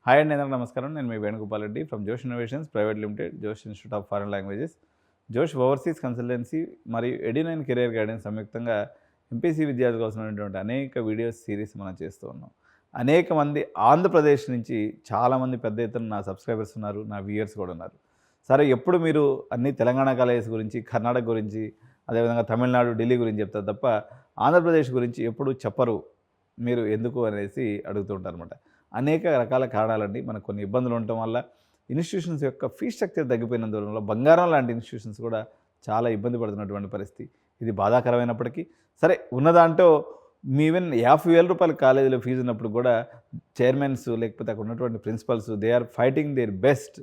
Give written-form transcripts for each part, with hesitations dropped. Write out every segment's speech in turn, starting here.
Hi అండి, అందరికీ నమస్కారం. నేను మీ వేణుగోపాల్ రెడ్డి ఫ్రమ్ జోష్ ఇన్నోవేషన్స్ ప్రైవేట్ లిమిటెడ్, జోష్ ఇన్స్టిట్యూట్ ఆఫ్ ఫారెన్ లాంగ్వేజెస్, జోష్ ఓవర్సీస్ కన్సల్టెన్సీ మరియు ఎడి9 కెరియర్ గైడెన్స్ సంయుక్తంగా ఎంపీసీ విద్యార్థుల కోసమైనటువంటి అనేక వీడియోస్ సిరీస్ మనం చేస్తూ ఉన్నాం. అనేక మంది ఆంధ్రప్రదేశ్ నుంచి చాలామంది పెద్ద ఎత్తున నా సబ్స్క్రైబర్స్ ఉన్నారు, నా వ్యూయర్స్ కూడా ఉన్నారు. సరే, ఎప్పుడు మీరు అన్ని తెలంగాణ కాలేజెస్ గురించి, కర్ణాటక గురించి, అదేవిధంగా తమిళనాడు, ఢిల్లీ గురించి చెప్తారు తప్ప ఆంధ్రప్రదేశ్ గురించి ఎప్పుడు చెప్పరు మీరు, ఎందుకు అనేసి అడుగుతూ ఉంటారు అనమాట. అనేక రకాల కారణాలండి. మనకు కొన్ని ఇబ్బందులు ఉండటం వల్ల, ఇన్స్టిట్యూషన్స్ యొక్క ఫీజ్ స్ట్రక్చర్ తగ్గిపోయినందువల్ల బంగారం లాంటి ఇన్స్టిట్యూషన్స్ కూడా చాలా ఇబ్బంది పడుతున్నటువంటి పరిస్థితి. ఇది బాధాకరమైనప్పటికీ సరే, ఉన్నదాంట్లో ఈవెన్ రూ. 50,000 కాలేజీలో ఫీజు ఉన్నప్పుడు కూడా చైర్మన్స్ లేకపోతే అక్కడ ఉన్నటువంటి principals they are fighting their best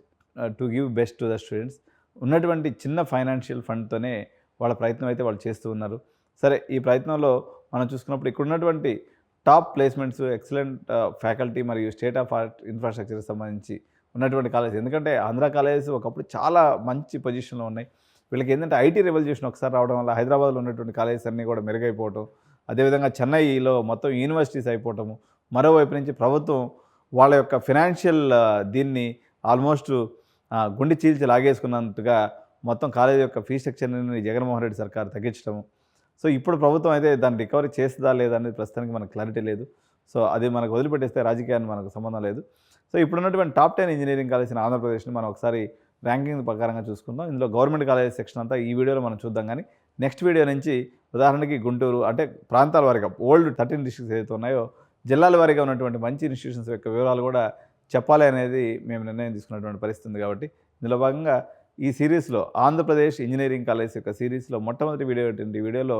to give best to the students. ఉన్నటువంటి చిన్న ఫైనాన్షియల్ ఫండ్తోనే వాళ్ళ ప్రయత్నం అయితే వాళ్ళు చేస్తూ ఉన్నారు. సరే, ఈ ప్రయత్నంలో మనం చూసుకున్నప్పుడు ఇక్కడ ఉన్నటువంటి టాప్ ప్లేస్మెంట్స్, ఎక్సలెంట్ ఫ్యాకల్టీ మరియు స్టేట్ ఆఫ్ ఆర్ట్ ఇన్ఫ్రాస్ట్రక్చర్కి సంబంధించి ఉన్నటువంటి కాలేజ్. ఎందుకంటే ఆంధ్ర కాలేజెస్ ఒకప్పుడు చాలా మంచి పొజిషన్లో ఉన్నాయి. వీళ్ళకి ఏంటంటే ఐటీ రెవల్యూషన్ ఒకసారి రావడం వల్ల హైదరాబాద్లో ఉన్నటువంటి కాలేజెస్ అన్నీ కూడా మెరుగైపోవటం, అదేవిధంగా చెన్నైలో మొత్తం యూనివర్సిటీస్ అయిపోవటము, మరోవైపు నుంచి ప్రభుత్వం వాళ్ళ యొక్క ఫినాన్షియల్ దీన్ని ఆల్మోస్ట్ గుండె చీల్చి లాగేసుకున్నట్టుగా మొత్తం కాలేజీ యొక్క ఫీ స్ట్రక్చర్ని జగన్మోహన్ రెడ్డి సర్కార్ తగ్గించడం. సో ఇప్పుడు ప్రభుత్వం అయితే దాన్ని రికవరీ చేస్తుందా లేదా అనేది ప్రస్తుతానికి మనకు క్లారిటీ లేదు. సో అది మనకు వదిలిపెట్టేస్తే రాజకీయాన్ని మనకు సంబంధం లేదు. సో ఇప్పుడున్నటువంటి టాప్ 10 ఇంజనీరింగ్ కాలేజ్ ఇన్ ఆంధ్రప్రదేశ్ని మనం ఒకసారి ర్యాంకింగ్ ప్రకారంగా చూసుకుందాం. ఇందులో గవర్నమెంట్ కాలేజ్ సెక్షన్ అంతా ఈ వీడియోలో మనం చూద్దాం. కానీ నెక్స్ట్ వీడియో నుంచి ఉదాహరణకి గుంటూరు, అంటే ప్రాంతాల వారీగా ఓల్డ్ 13 డిస్ట్రిక్ట్స్ ఏదైతే ఉన్నాయో జిల్లాల వారీగా ఉన్నటువంటి మంచి ఇన్స్టిట్యూషన్స్ యొక్క వివరాలు కూడా చెప్పాలి అనేది మేము నిర్ణయం తీసుకున్నటువంటి పరిస్థితి ఉంది. కాబట్టి ఇందులో భాగంగా ఈ సిరీస్లో ఆంధ్రప్రదేశ్ ఇంజనీరింగ్ కాలేజ్ యొక్క సిరీస్లో మొట్టమొదటి వీడియో ఏంటంటే, ఈ వీడియోలో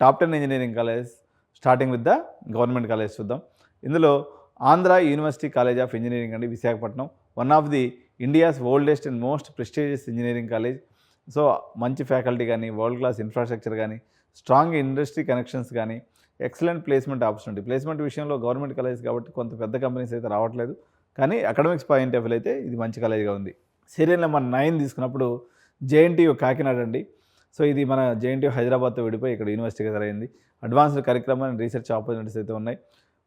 top 10 engineering college starting with the government college చూద్దాం. ఇందులో Andhra university college of engineering అండి, Visakhapatnam, one of the India's oldest and most prestigious engineering college. So మంచి ఫ్యాకల్టీ కానీ, వరల్డ్ క్లాస్ ఇన్ఫ్రాస్ట్రక్చర్ కానీ, స్ట్రాంగ్ ఇండస్ట్రీ కనెక్షన్స్ కానీ, ఎక్సలెంట్ ప్లేస్మెంట్ ఆపర్చునిటీ. ప్లేస్మెంట్ విషయంలో government college కాబట్టి కొంత పెద్ద కంపెనీస్ అయితే రావట్లేదు, కానీ అకాడమిక్స్ పాయింట్ ఆఫ్ వ్యూ అయితే ఇది మంచి కాలేజ్గా ఉంది. సీరియల్ నెంబర్ 9 తీసుకున్నప్పుడు జేఎన్టీయూ కాకినాడ అండి. సో ఇది మన జేఎన్టీయూ హైదరాబాద్తో విడిపోయి ఇక్కడ యూనివర్సిటీగా జరిగింది. Advanced curriculum and research opportunities అయితే ఉన్నాయి.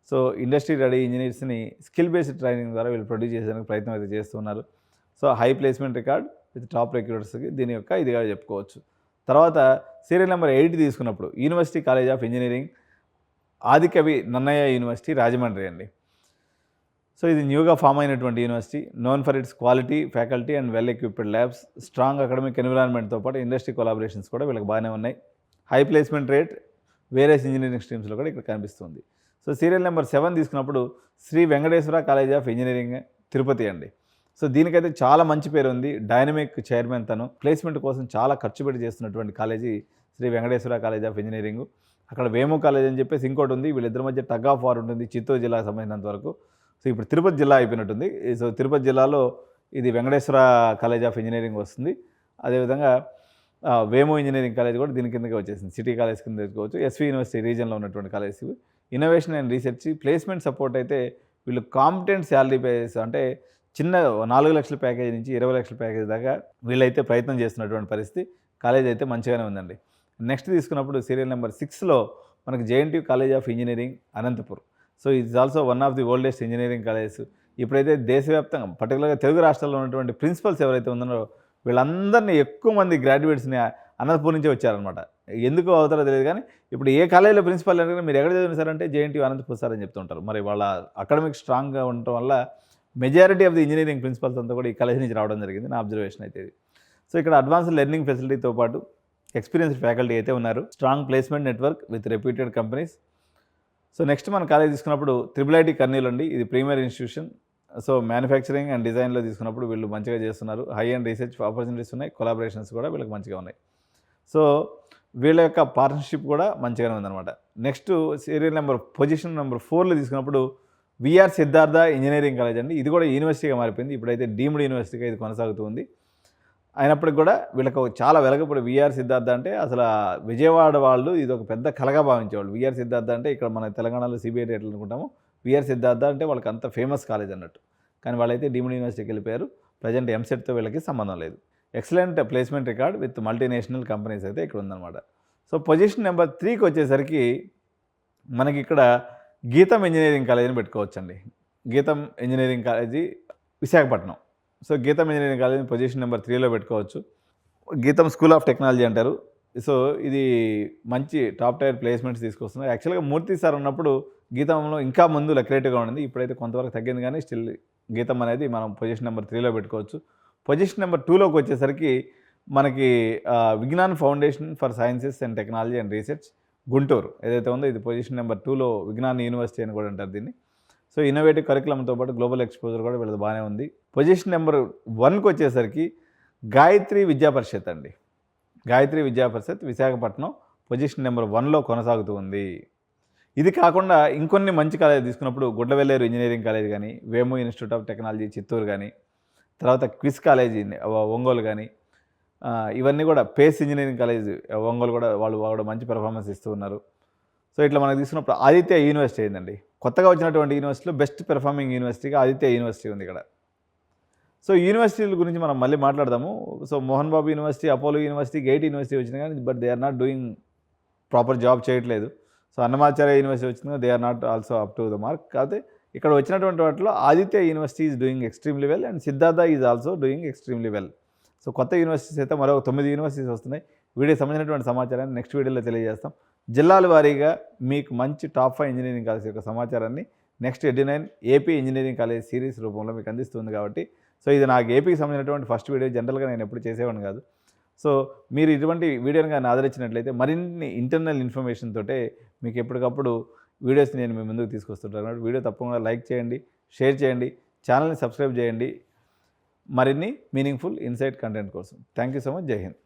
సో ఇండస్ట్రీ రెడీ ఇంజనీర్స్ని స్కిల్ బేస్డ్ ట్రైనింగ్ ద్వారా వీళ్ళు ప్రొడ్యూస్ చేసేందుకు ప్రయత్నం అయితే చేస్తున్నారు. So high placement record with top రిక్రూటర్స్కి దీని యొక్క ఇదిగా చెప్పుకోవచ్చు. తర్వాత సీరియల్ నెంబర్ 8 తీసుకున్నప్పుడు university college of engineering Adikavi Nannaya university Rajahmundry అండి. సో ఇది న్యూగా ఫామ్ అయినటువంటి university, known for its quality faculty and well equipped labs, strong academic ఎన్విరాన్మెంట్తో పాటు ఇండస్ట్రీ కొలాబరేషన్స్ కూడా వీళ్ళకి బాగానే ఉన్నాయి. High placement rate various engineering స్ట్రీమ్స్లో కూడా ఇక్కడ కనిపిస్తుంది. సో సీరియల్ నెంబర్ 7 తీసుకున్నప్పుడు Sri Venkateswara college of engineering Tirupati అండి. సో దీనికైతే చాలా మంచి పేరు ఉంది. డైనమిక్ చైర్మన్ తను, ప్లేస్మెంట్ కోసం చాలా ఖర్చు పెట్టి చేస్తున్నటువంటి college Sri Venkateswara college of engineering. అక్కడ వేము కాలేజ్ అని చెప్పేసి ఇంకోటి ఉంది, వీళ్ళిద్దరి మధ్య టగ్ ఆఫ్ వార్ ఉంటుంది చిత్తూరు జిల్లాకు సంబంధించినంత వరకు. సో ఇప్పుడు తిరుపతి జిల్లా అయిపోయినట్టుంది. సో తిరుపతి జిల్లాలో ఇది వెంకటేశ్వర కాలేజ్ ఆఫ్ ఇంజనీరింగ్ వస్తుంది. అదేవిధంగా వేమో ఇంజనీరింగ్ కాలేజ్ కూడా దీని కిందకే వచ్చేసింది, సిటీ కాలేజ్ కింద తెచ్చుకోవచ్చు. ఎస్వి యూనివర్సిటీ రీజన్లో ఉన్నటువంటి college. Innovation and research, placement support అయితే వీళ్ళు కాంపిటెంట్ శాలరీ పేస్, అంటే చిన్న 4 లక్షల ప్యాకేజ్ నుంచి 20 లక్షల ప్యాకేజ్ దాకా వీళ్ళైతే ప్రయత్నం చేస్తున్నటువంటి పరిస్థితి. కాలేజ్ అయితే మంచిగానే ఉందండి. నెక్స్ట్ తీసుకున్నప్పుడు సీరియల్ నెంబర్ 6లో మనకి JNTU college of engineering Anantapur. So it's also one of the oldest engineering colleges. ఇప్పుడైతే దేశవ్యాప్తంగా పర్టికులర్గా తెలుగు రాష్ట్రాల్లో ఉన్నటువంటి ప్రిన్సిపల్స్ ఎవరైతే ఉన్నారో వీళ్ళందరినీ ఎక్కువ మంది గ్రాడ్యుయేట్స్ని అనంతపూర్ నుంచే వచ్చారనమాట. ఎందుకు అవుతారో తెలియదు, కానీ ఇప్పుడు ఏ కాలేజీలో ప్రిన్సిపల్ అంటే మీరు ఎక్కడ చదివిన సార్ అంటే జేఎన్టీయూ అనంతపూర్ సార్ అని చెప్తుంటారు. మరి వాళ్ళ అకాడమిక్ స్ట్రాంగ్గా ఉండటం వల్ల majority of the engineering principals అంతా కూడా ఈ కాలేజ్ నుంచి రావడం జరిగింది, నా అబ్జర్వేషన్ అయితే ఇది. సో ఇక్కడ అడ్వాన్స్డ్ లెర్నింగ్ ఫెసిలిటీతో పాటు ఎక్స్పీరియన్స్డ్ ఫ్యాకల్టీ అయితే ఉన్నారు. Strong placement network with reputed companies. So next మన కాలేజ్ తీసుకున్నప్పుడు IIIT కర్నూలు అండి, ఇది premier institution. So manufacturing and డిజైన్లో తీసుకున్నప్పుడు వీళ్ళు మంచిగా చేస్తున్నారు. హై అండ్ రీసెర్చ్ ఆపర్చునిటీస్ ఉన్నాయి, కొలాబరేషన్స్ కూడా వీళ్ళకి మంచిగా ఉన్నాయి. సో వీళ్ళ యొక్క పార్ట్నర్షిప్ కూడా మంచిగానే ఉందన్నమాట. Next serial number position number 4లో తీసుకున్నప్పుడు విఆర్ సిద్ధార్థ ఇంజనీరింగ్ కాలేజ్ అండి. ఇది కూడా యూనివర్సిటీగా మారిపోయింది, ఇప్పుడైతే డీమ్డ్ యూనివర్సిటీగా ఇది కొనసాగుతుంది. అయినప్పటికి కూడా వీళ్ళకు చాలా వెలగప్పుడు విఆర్ సిద్ధార్థ అంటే అసలు విజయవాడ వాళ్ళు ఇది ఒక పెద్ద కలగా భావించేవాళ్ళు. విఆర్ సిద్ధార్థ అంటే ఇక్కడ మన తెలంగాణలో సిబిఐటి ఎట్లా అనుకుంటాము, విఆర్ సిద్ధార్థ అంటే వాళ్ళకి అంత ఫేమస్ కాలేజ్ అన్నట్టు. కానీ వాళ్ళైతే డీమ్డ్ యూనివర్సిటీకి వెళ్ళిపోయారు. ప్రజెంట్ ఎంసెట్తో వీళ్ళకి సంబంధం లేదు. Excellent placement record with multinational companies అయితే ఇక్కడ ఉందన్నమాట. సో పొజిషన్ నెంబర్ 3కి వచ్చేసరికి మనకి ఇక్కడ గీతం ఇంజనీరింగ్ కాలేజీని పెట్టుకోవచ్చండి. గీతం ఇంజనీరింగ్ కాలేజీ విశాఖపట్నం. సో గీతం ఇంజనీరింగ్ కాలేజీ పొజిషన్ నెంబర్ 3లో పెట్టుకోవచ్చు. గీతం స్కూల్ ఆఫ్ టెక్నాలజీ అంటారు. సో ఇది మంచి టాప్ టైర్ ప్లేస్మెంట్స్ తీసుకొస్తున్నారు. యాక్చువల్గా మూర్తి సార్ ఉన్నప్పుడు గీతంలో ఇంకా ముందు లక్రేటివ్గా ఉండింది. ఇప్పుడైతే కొంతవరకు తగ్గింది, కానీ స్టిల్ గీతం అనేది మనం పొజిషన్ నెంబర్ 3లో పెట్టుకోవచ్చు. పొజిషన్ నెంబర్ 2లోకి వచ్చేసరికి మనకి Vignan foundation for sciences and technology and research Guntur ఏదైతే ఉందో ఇది పొజిషన్ నెంబర్ 2లో విజ్ఞాన్ యూనివర్సిటీ అని కూడా అంటారు దీన్ని. సో ఇన్నోవేటివ్ కరికులంతో పాటు గ్లోబల్ ఎక్స్పోజర్ కూడా వీళ్ళది బాగానే ఉంది. పొజిషన్ నెంబర్ 1కి వచ్చేసరికి గాయత్రి విద్యా పరిషత్ అండి. గాయత్రి విద్యా పరిషత్ విశాఖపట్నం పొజిషన్ నెంబర్ 1లో కొనసాగుతూ ఉంది. ఇది కాకుండా ఇంకొన్ని మంచి కాలేజీ తీసుకున్నప్పుడు గుడ్లవెల్లేరు ఇంజనీరింగ్ కాలేజ్ కానీ, వేమూ ఇన్స్టిట్యూట్ ఆఫ్ టెక్నాలజీ చిత్తూరు కానీ, తర్వాత క్విస్ కాలేజీ ఒంగోలు కానీ, ఇవన్నీ కూడా పేస్ ఇంజనీరింగ్ కాలేజ్ ఒంగోలు కూడా వాళ్ళు మంచి పెర్ఫార్మెన్స్ ఇస్తూ ఉన్నారు. సో ఇట్లా మనకు తీసుకున్నప్పుడు ఆదిత్య యూనివర్సిటీ అయిందండి. కొత్తగా వచ్చినటువంటి యూనివర్సిటీలో బెస్ట్ పెర్ఫార్మింగ్ యూనివర్సిటీగా ఆదిత్య యూనివర్సిటీ ఉంది ఇక్కడ. సో యూనివర్సిటీల గురించి మనం మళ్ళీ మాట్లాడదాము. So Mohan Babu university, Apollo university, Gate university వచ్చినాయి కానీ but they are not doing proper job చేయట్లేదు. సో అన్నమాచార్య యూనివర్సిటీ వచ్చింది, they are not also up to the mark. కాకపోతే ఇక్కడ వచ్చినటువంటి వాటిలో Aditya university is doing extremely well and Siddhartha is also doing extremely well. So కొత్త universities అయితే మరో 9 యూనివర్సిటీస్ వస్తున్నాయి. వీడియోకి సంబంధించినటువంటి సమాచారాన్ని నెక్స్ట్ వీడియోలో తెలియజేస్తాం. జిల్లాల వారీగా మీకు మంచి టాప్ 5 ఇంజనీరింగ్ కాలేజ్ యొక్క సమాచారాన్ని next Edunine AP engineering college series రూపంలో మీకు అందిస్తుంది కాబట్టి, సో ఇది నాకు ఏపీకి సంబంధించినటువంటి ఫస్ట్ వీడియో. జనరల్గా నేను ఎప్పుడు చేసేవాడిని కాదు. సో మీరు ఇటువంటి వీడియోని కానీ ఆదరించినట్లయితే మరిన్ని ఇంటర్నల్ ఇన్ఫర్మేషన్ తోటే మీకు ఎప్పటికప్పుడు వీడియోస్ నేను మీ ముందుకు తీసుకొస్తుంటాను కాబట్టి వీడియో తప్పకుండా లైక్ చేయండి, షేర్ చేయండి, ఛానల్ని సబ్స్క్రైబ్ చేయండి మరిన్ని మీనింగ్ఫుల్ ఇన్సైట్ కంటెంట్ కోసం. Thank you so much. జై హింద్.